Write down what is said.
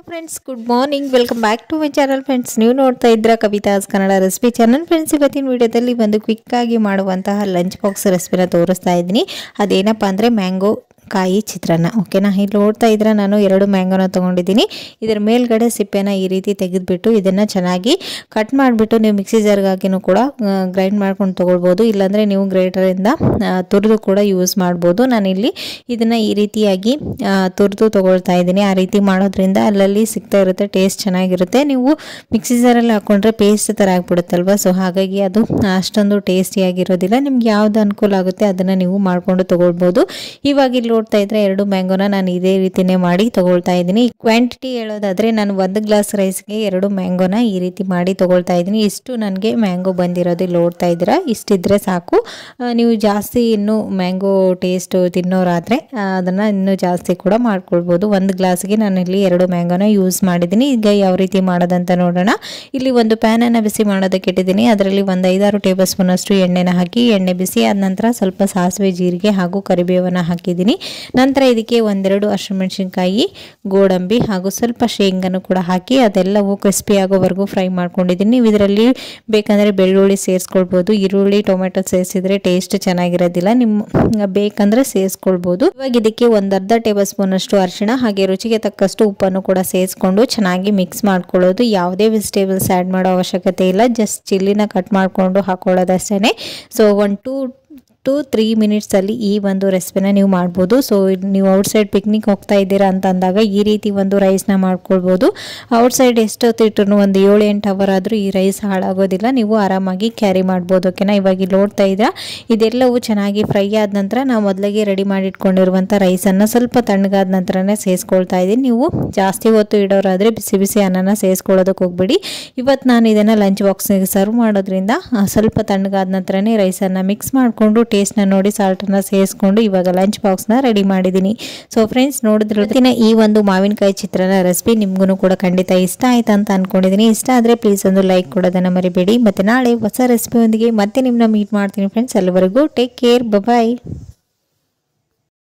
Friends, good morning. Welcome back to my channel. Friends, ನೀವು ನೋಡ್ತಾ ಇದ್ರ Kavitha's Kannada recipe channel. Friends, ಇವತ್ತಿನ ವಿಡಿಯೋದಲ್ಲಿ ಒಂದು ಕ್ವಿಕ್ ಆಗಿ ಮಾಡುವಂತಹ ಲಂಚ್ ಬಾಕ್ಸ್ ರೆಸಿಪಿನ ತೋರಿಸ್ತಾ ಇದ್ದೀನಿ. ಅದೇನಪ್ಪ ಅಂದರೆ ಮ್ಯಾಂಗೋ ಕಾಯಿ ಚಿತ್ರಾನ್ನ. ಓಕೆನಾ, ಇಲ್ಲಿ ನೋಡ್ತಾ ಇದ್ರೆ ನಾನು 2 ಮ್ಯಾಂಗೋನ ತೊಗೊಂಡಿದ್ದೀನಿ. ಇದರ ಮೇಲ್ಗಡೆ ಸಿಪ್ಪೆನ ಈ ರೀತಿ ತೆಗೆದುಬಿಟ್ಟು ಇದನ್ನು ಚೆನ್ನಾಗಿ ಕಟ್ ಮಾಡಿಬಿಟ್ಟು ನೀವು ಮಿಕ್ಸಿ ಜಾರ್ಗಾಗಿನೂ ಕೂಡ ಗ್ರೈಂಡ್ ಮಾಡ್ಕೊಂಡು ತೊಗೊಳ್ಬೋದು. ಇಲ್ಲಾಂದರೆ ನೀವು ಗ್ರೈಂಡರಿಂದ ತುರಿದು ಕೂಡ ಯೂಸ್ ಮಾಡ್ಬೋದು. ನಾನಿಲ್ಲಿ ಇದನ್ನು ಈ ರೀತಿಯಾಗಿ ತುರಿದು ತೊಗೊಳ್ತಾ ಇದ್ದೀನಿ. ಆ ರೀತಿ ಮಾಡೋದ್ರಿಂದ ಅಲ್ಲಲ್ಲಿ ಸಿಗ್ತಾ ಇರುತ್ತೆ, ಟೇಸ್ಟ್ ಚೆನ್ನಾಗಿರುತ್ತೆ. ನೀವು ಮಿಕ್ಸಿ ಜಾರಲ್ಲಿ ಹಾಕ್ಕೊಂಡ್ರೆ ಪೇಸ್ಟ್ ಥರ ಆಗಿಬಿಡುತ್ತಲ್ವ, ಸೊ ಹಾಗಾಗಿ ಅದು ಅಷ್ಟೊಂದು ಟೇಸ್ಟಿಯಾಗಿರೋದಿಲ್ಲ. ನಿಮ್ಗೆ ಯಾವ್ದು ಅನುಕೂಲ ಆಗುತ್ತೆ ಅದನ್ನು ನೀವು ಮಾಡಿಕೊಂಡು ತೊಗೊಳ್ಬೋದು. ಇವಾಗ ಇಲ್ಲಿ ನೋಡ್ತಾ ಇದ್ರೆ 2 ಮ್ಯಾಂಗೋನ ನಾನು ಇದೇ ರೀತಿನೇ ಮಾಡಿ ತಗೊಳ್ತಾ ಇದ್ದೀನಿ. ಕ್ವಾಂಟಿಟಿ ಹೇಳೋದಾದ್ರೆ ನಾನು 1 ಗ್ಲಾಸ್ ರೈಸ್ಗೆ 2 ಮ್ಯಾಂಗೋನ ಈ ರೀತಿ ಮಾಡಿ ತಗೊಳ್ತಾ ಇದ್ದೀನಿ. ಇಷ್ಟು ನನಗೆ ಮ್ಯಾಂಗೋ ಬಂದಿರೋದು ಇಲ್ಲಿ ನೋಡ್ತಾ ಇದ್ದೀರಾ, ಇಷ್ಟಿದ್ರೆ ಸಾಕು. ನೀವು ಜಾಸ್ತಿ ಇನ್ನೂ ಮ್ಯಾಂಗೋ ಟೇಸ್ಟ್ ತಿನ್ನೋರಾದರೆ ಅದನ್ನು ಇನ್ನೂ ಜಾಸ್ತಿ ಕೂಡ ಮಾಡ್ಕೊಳ್ಬೋದು. 1 ಗ್ಲಾಸ್ಗೆ ನಾನು ಇಲ್ಲಿ 2 ಮ್ಯಾಂಗೋನ ಯೂಸ್ ಮಾಡಿದ್ದೀನಿ. ಈಗ ಯಾವ ರೀತಿ ಮಾಡೋದಂತ ನೋಡೋಣ. ಇಲ್ಲಿ ಒಂದು ಪ್ಯಾನನ್ನು ಬಿಸಿ ಮಾಡೋದಕ್ಕೆ ಇಟ್ಟಿದ್ದೀನಿ. ಅದರಲ್ಲಿ ಒಂದು 5-6 ಟೇಬಲ್ ಸ್ಪೂನ್ ಅಷ್ಟು ಎಣ್ಣೆನ ಹಾಕಿ, ಎಣ್ಣೆ ಬಿಸಿ ಆದ ನಂತರ ಸ್ವಲ್ಪ ಸಾಸಿವೆ, ಜೀರಿಗೆ ಹಾಗೂ ಕರಿಬೇವನ್ನ ಹಾಕಿದ್ದೀನಿ. ನಂತರ ಇದಕ್ಕೆ 1-2 ಹಸಿಮೆಣಸಿನಕಾಯಿ, ಗೋಡಂಬಿ ಹಾಗೂ ಸ್ವಲ್ಪ ಶೇಂಗಾನು ಕೂಡ ಹಾಕಿ ಅದೆಲ್ಲವೂ ಕ್ರಿಸ್ಪಿ ಆಗೋವರೆಗೂ ಫ್ರೈ ಮಾಡ್ಕೊಂಡಿದ್ದೀನಿ. ನೀವು ಇದರಲ್ಲಿ ಬೇಕಂದರೆ ಬೆಳ್ಳುಳ್ಳಿ ಸೇರಿಸ್ಕೊಳ್ಬೋದು. ಈರುಳ್ಳಿ, ಟೊಮೆಟೊ ಸೇರಿಸಿದ್ರೆ ಟೇಸ್ಟ್ ಚೆನ್ನಾಗಿರೋದಿಲ್ಲ, ನಿಮ್ಮ ಬೇಕಂದ್ರೆ ಸೇರಿಸ್ಕೊಳ್ಬೋದು. ಇವಾಗ ಇದಕ್ಕೆ 1/2 ಟೇಬಲ್ ಸ್ಪೂನ್ ಅಷ್ಟು ಅರಿಶಿಣ ಹಾಗೆ ರುಚಿಗೆ ತಕ್ಕಷ್ಟು ಉಪ್ಪನ್ನು ಕೂಡ ಸೇರಿಸ್ಕೊಂಡು ಚೆನ್ನಾಗಿ ಮಿಕ್ಸ್ ಮಾಡ್ಕೊಳ್ಳೋದು. ಯಾವುದೇ ವೆಜಿಟೇಬಲ್ಸ್ ಆ್ಯಡ್ ಮಾಡೋ ಅವಶ್ಯಕತೆ ಇಲ್ಲ, ಜಸ್ಟ್ ಚಿಲ್ಲಿನ ಕಟ್ ಮಾಡಿಕೊಂಡು ಹಾಕೊಳ್ಳೋದಷ್ಟೇ. ಸೊ 1-2-3 ಮಿನಿಟ್ಸಲ್ಲಿ ಈ ಒಂದು ರೆಸಿಪಿನ ನೀವು ಮಾಡ್ಬೋದು. ಸೊ ನೀವು ಔಟ್ಸೈಡ್ ಪಿಕ್ನಿಕ್ ಹೋಗ್ತಾ ಇದ್ದೀರಾ ಅಂತ ಅಂದಾಗ ಈ ರೀತಿ ಒಂದು ರೈಸ್ನ ಮಾಡ್ಕೊಳ್ಬೋದು. ಔಟ್ಸೈಡ್ ಎಷ್ಟೊತ್ತಿಟ್ರು ಒಂದು 7-8 ಅವರ್ ಆದರೂ ಈ ರೈಸ್ ಹಾಳಾಗೋದಿಲ್ಲ, ನೀವು ಆರಾಮಾಗಿ ಕ್ಯಾರಿ ಮಾಡ್ಬೋದು. ಓಕೆನಾ, ಇವಾಗ ನೋಡ್ತಾ ಇದ್ದೀರಾ ಇದೆಲ್ಲವೂ ಚೆನ್ನಾಗಿ ಫ್ರೈ ಆದ ನಂತರ ನಾವು ಮೊದಲಿಗೆ ರೆಡಿ ಮಾಡಿ ಇಟ್ಕೊಂಡಿರುವಂಥ ರೈಸನ್ನು ಸ್ವಲ್ಪ ತಣ್ಣಗಾದ ನಂತರನೇ ಸೇರಿಸ್ಕೊಳ್ತಾ ಇದ್ದೀನಿ. ನೀವು ಜಾಸ್ತಿ ಹೊತ್ತು ಇಡೋರಾದರೆ ಬಿಸಿ ಬಿಸಿ ಅನ್ನನ ಸೇರಿಸ್ಕೊಳ್ಳೋದಕ್ಕೆ ಹೋಗ್ಬಿಡಿ. ಇವತ್ತು ನಾನು ಇದನ್ನು ಲಂಚ್ ಬಾಕ್ಸ್ಗೆ ಸರ್ವ್ ಮಾಡೋದ್ರಿಂದ ಸ್ವಲ್ಪ ತಣ್ಣಗಾದ ನಂತರನೇ ರೈಸನ್ನು ಮಿಕ್ಸ್ ಮಾಡಿಕೊಂಡು ಟೇಸ್ಟ್ನ ನೋಡಿ ಸಾಲ್ಟನ್ನು ಸೇರಿಸ್ಕೊಂಡು ಇವಾಗ ಲಂಚ್ ಬಾಕ್ಸ್ನ ರೆಡಿ ಮಾಡಿದ್ದೀನಿ. ಸೊ ಫ್ರೆಂಡ್ಸ್, ನೋಡಿದ್ರೊತ್ತಿನ ಈ ಒಂದು ಮಾವಿನಕಾಯಿ ಚಿತ್ರಾನ್ನ ರೆಸಿಪಿ ನಿಮಗೂ ಕೂಡ ಖಂಡಿತ ಇಷ್ಟ ಆಯ್ತು ಅಂತ ಅಂದ್ಕೊಂಡಿದ್ದೀನಿ. ಇಷ್ಟ ಆದರೆ ಪ್ಲೀಸ್ ಒಂದು ಲೈಕ್ ಕೊಡೋದನ್ನು ಮರಿಬೇಡಿ. ಮತ್ತು ನಾಳೆ ಹೊಸ ರೆಸಿಪಿಯೊಂದಿಗೆ ಮತ್ತೆ ನಿಮ್ಮನ್ನ ಮೀಟ್ ಮಾಡ್ತೀನಿ ಫ್ರೆಂಡ್ಸ್. ಅಲ್ಲಿವರೆಗೂ ಟೇಕ್ ಕೇರ್, ಬಾಯ್.